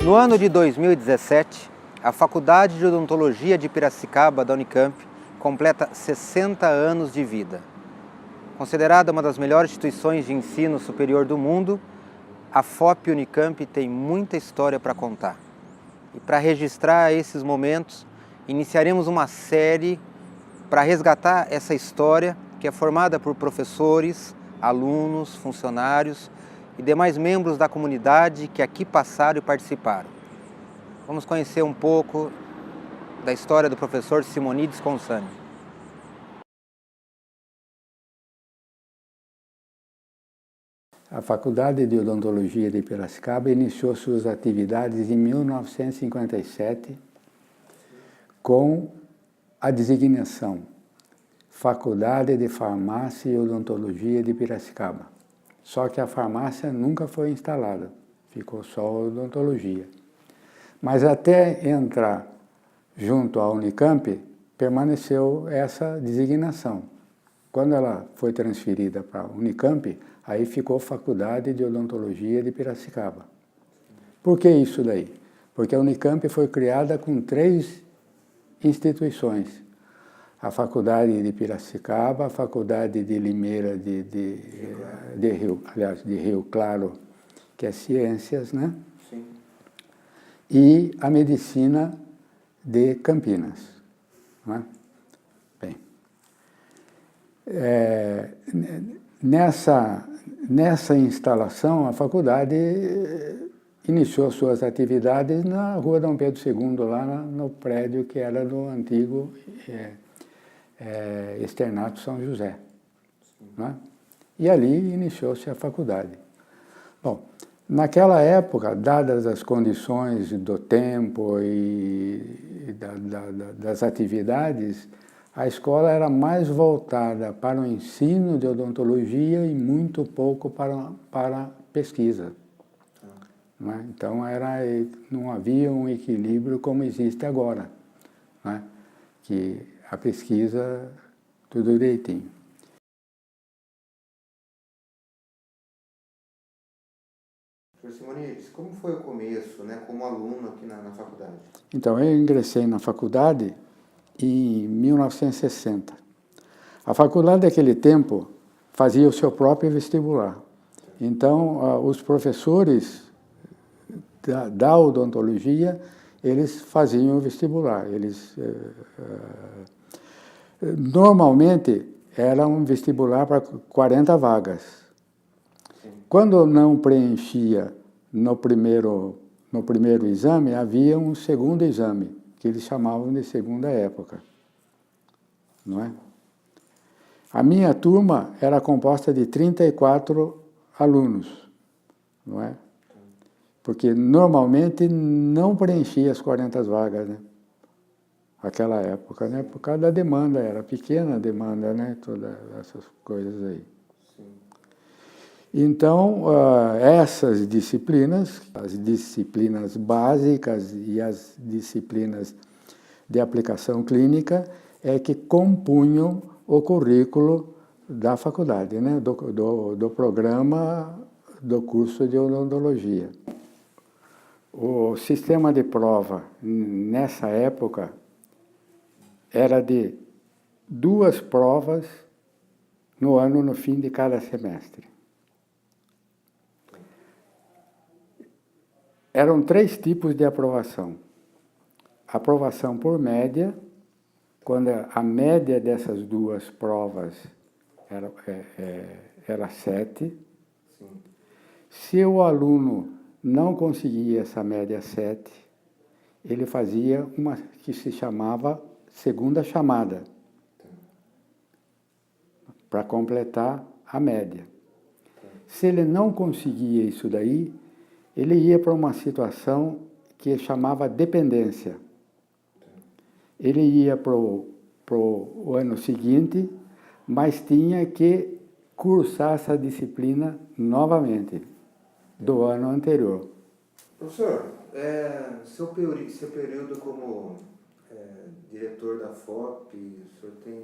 No ano de 2017, a Faculdade de Odontologia de Piracicaba, da Unicamp, completa 60 anos de vida. Considerada uma das melhores instituições de ensino superior do mundo, a FOP Unicamp tem muita história para contar. E para registrar esses momentos, iniciaremos uma série para resgatar essa história que é formada por professores, alunos, funcionários e demais membros da comunidade que aqui passaram e participaram. Vamos conhecer um pouco da história do professor Simonides Consani. A Faculdade de Odontologia de Piracicaba iniciou suas atividades em 1957 com a designação Faculdade de Farmácia e Odontologia de Piracicaba. Só que a farmácia nunca foi instalada, ficou só a odontologia. Mas até entrar junto à Unicamp, permaneceu essa designação. Quando ela foi transferida para a Unicamp, aí ficou Faculdade de Odontologia de Piracicaba. Por que isso daí? Porque a Unicamp foi criada com 3 instituições. A Faculdade de Piracicaba, a Faculdade de Limeira de Rio Claro, que é Ciências, né? Sim. E a Medicina de Campinas. Né? Bem, nessa instalação, a faculdade iniciou suas atividades na Rua Dom Pedro II, lá no prédio que era do antigo Externato São José. Né? E ali iniciou-se a faculdade. Bom, naquela época, dadas as condições do tempo e das atividades, a escola era mais voltada para o ensino de odontologia e muito pouco para pesquisa. Né? Então, não havia um equilíbrio como existe agora, né? Que a pesquisa, tudo direitinho. Professor Simonides, como foi o começo, né, como aluno aqui na faculdade? Então, eu ingressei na faculdade em 1960. A faculdade daquele tempo fazia o seu próprio vestibular. Então, os professores da odontologia, eles faziam o vestibular. Normalmente, era um vestibular para 40 vagas. Sim. Quando não preenchia no primeiro exame, havia um segundo exame, que eles chamavam de segunda época. Não é? A minha turma era composta de 34 alunos, não é? Porque normalmente não preenchia as 40 vagas, né? Naquela época, né? Por causa da demanda, era pequena a demanda, né? Todas essas coisas aí. Sim. Então, essas disciplinas, as disciplinas básicas e as disciplinas de aplicação clínica, é que compunham o currículo da faculdade, né? do programa do curso de odontologia. O sistema de prova, nessa época, era de 2 provas no fim de cada semestre. Eram 3 tipos de aprovação. Aprovação por média, quando a média dessas 2 provas era 7. Sim. Se o aluno não conseguia essa média 7, ele fazia uma que se chamava segunda chamada, para completar a média. Se ele não conseguia isso daí, ele ia para uma situação que chamava dependência. Ele ia para o ano seguinte, mas tinha que cursar essa disciplina novamente, do ano anterior. Professor, seu período como diretor da FOP, o senhor tem,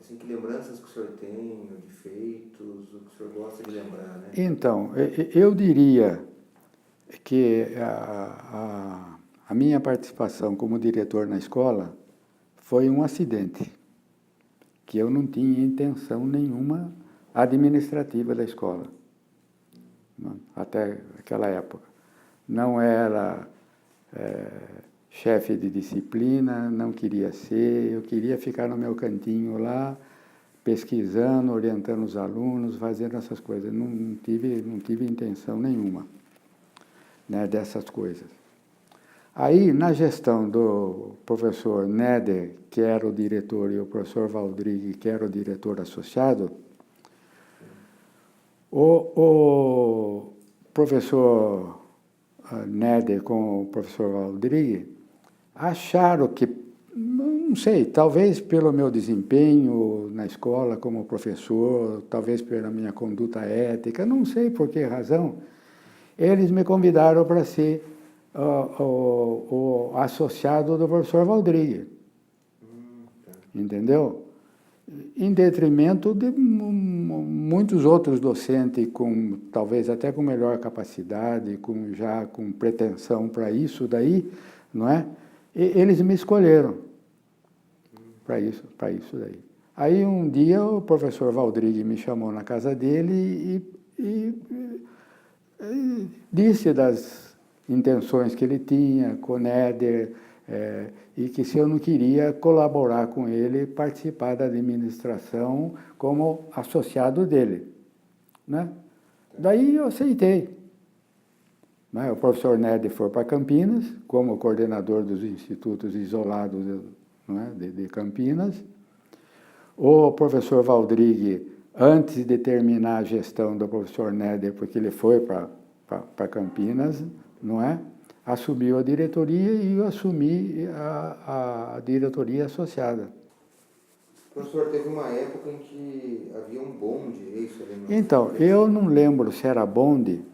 assim, que lembranças que o senhor tem, de feitos, o que o senhor gosta de lembrar, né? Então, eu diria, que a minha participação como diretor na escola foi um acidente, que eu não tinha intenção nenhuma administrativa da escola, até aquela época. Não era chefe de disciplina, não queria ser, eu queria ficar no meu cantinho lá, pesquisando, orientando os alunos, fazendo essas coisas. Não tive intenção nenhuma, né, dessas coisas. Aí, na gestão do professor Néder, que era o diretor, e o professor Valdrigue, que era o diretor associado, o professor Néder com o professor Valdrigue acharam que, não sei, talvez pelo meu desempenho na escola como professor, talvez pela minha conduta ética, não sei por que razão, eles me convidaram para ser o associado do professor Valdrigue. Entendeu? Em detrimento de muitos outros docentes, talvez até com melhor capacidade, já com pretensão para isso daí, não é? Eles me escolheram para isso daí. Aí um dia o professor Valdrigue me chamou na casa dele e disse das intenções que ele tinha com o Néder, e que se eu não queria colaborar com ele, participar da administração como associado dele, né? Daí eu aceitei. Né? O professor Néder foi para Campinas, como coordenador dos institutos isolados, né, de Campinas. O professor Valdrigue, antes de terminar a gestão do professor Néder, porque ele foi para Campinas, não é? Assumiu a diretoria e eu assumi a diretoria associada. Professor, teve uma época em que havia um bonde, é isso? Então, eu não lembro se era bonde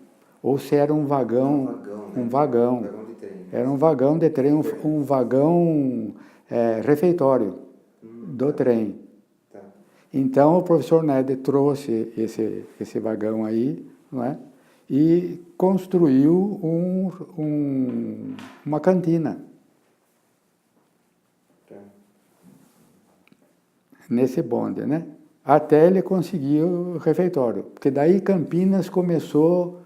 ou se era um vagão. Um vagão. Vagão de trem. Era um vagão de trem, um vagão refeitório do trem. Tá. Então, o professor Néder trouxe esse vagão aí, não é? E construiu uma cantina. Tá. Nesse bonde, né? Até ele conseguir o refeitório. Porque daí Campinas começou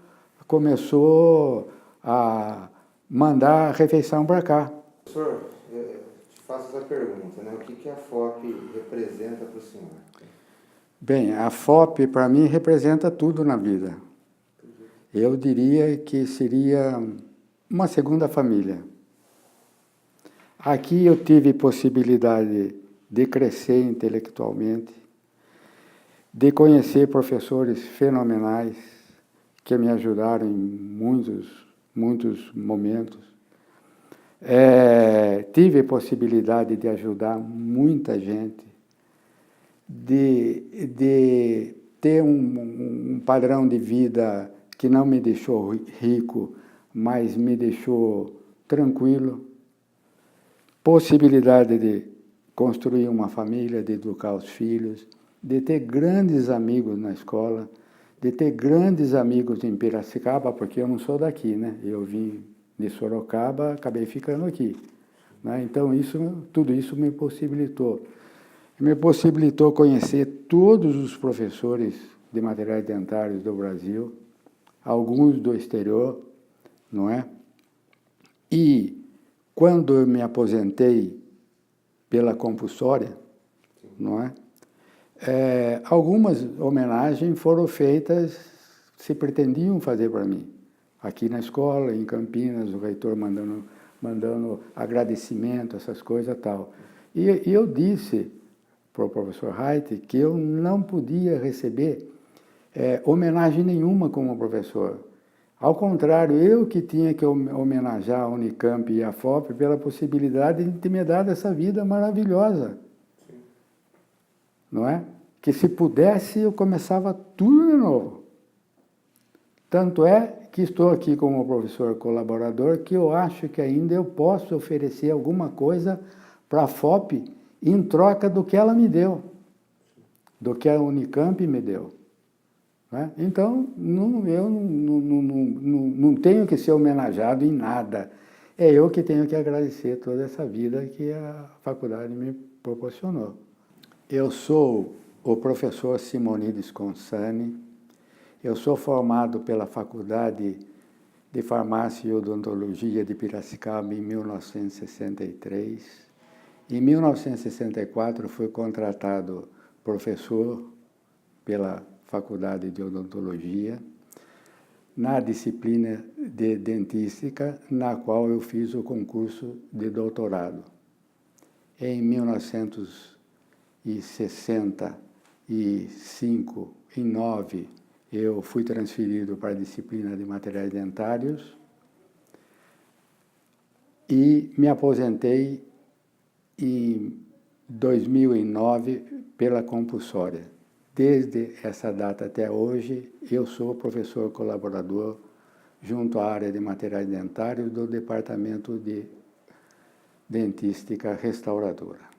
a mandar a refeição para cá. Professor, eu te faço essa pergunta, né? O que a FOP representa para o senhor? Bem, a FOP para mim representa tudo na vida. Eu diria que seria uma segunda família. Aqui eu tive possibilidade de crescer intelectualmente, de conhecer professores fenomenais que me ajudaram em muitos momentos. Tive possibilidade de ajudar muita gente, de ter um padrão de vida que não me deixou rico, mas me deixou tranquilo. Possibilidade de construir uma família, de educar os filhos, de ter grandes amigos na escola, de ter grandes amigos em Piracicaba, porque eu não sou daqui, né? Eu vim de Sorocaba, acabei ficando aqui, né? Então, tudo isso me possibilitou. Me possibilitou conhecer todos os professores de materiais dentários do Brasil, alguns do exterior, não é? E quando eu me aposentei pela compulsória, não é? Algumas homenagens foram feitas, se pretendiam fazer para mim. Aqui na escola, em Campinas, o reitor mandando agradecimento, essas coisas e tal. E eu disse para o professor Reit que eu não podia receber homenagem nenhuma como professor. Ao contrário, eu que tinha que homenagear a Unicamp e a FOP pela possibilidade de ter me dado essa vida maravilhosa. Sim. Não é? Que se pudesse, eu começava tudo de novo. Tanto é que estou aqui como professor colaborador, que eu acho que ainda eu posso oferecer alguma coisa para a FOP em troca do que ela me deu, do que a Unicamp me deu. né? Então, eu não tenho que ser homenageado em nada. É eu que tenho que agradecer toda essa vida que a faculdade me proporcionou. Eu sou o professor Simonides Consani. Eu sou formado pela Faculdade de Farmácia e Odontologia de Piracicaba em 1963. Em 1964 fui contratado professor pela Faculdade de Odontologia na disciplina de dentística, na qual eu fiz o concurso de doutorado. Em 1965 e 9 eu fui transferido para a disciplina de materiais dentários e me aposentei em 2009 pela compulsória. Desde essa data até hoje, eu sou professor colaborador junto à área de materiais dentários do Departamento de Dentística Restauradora.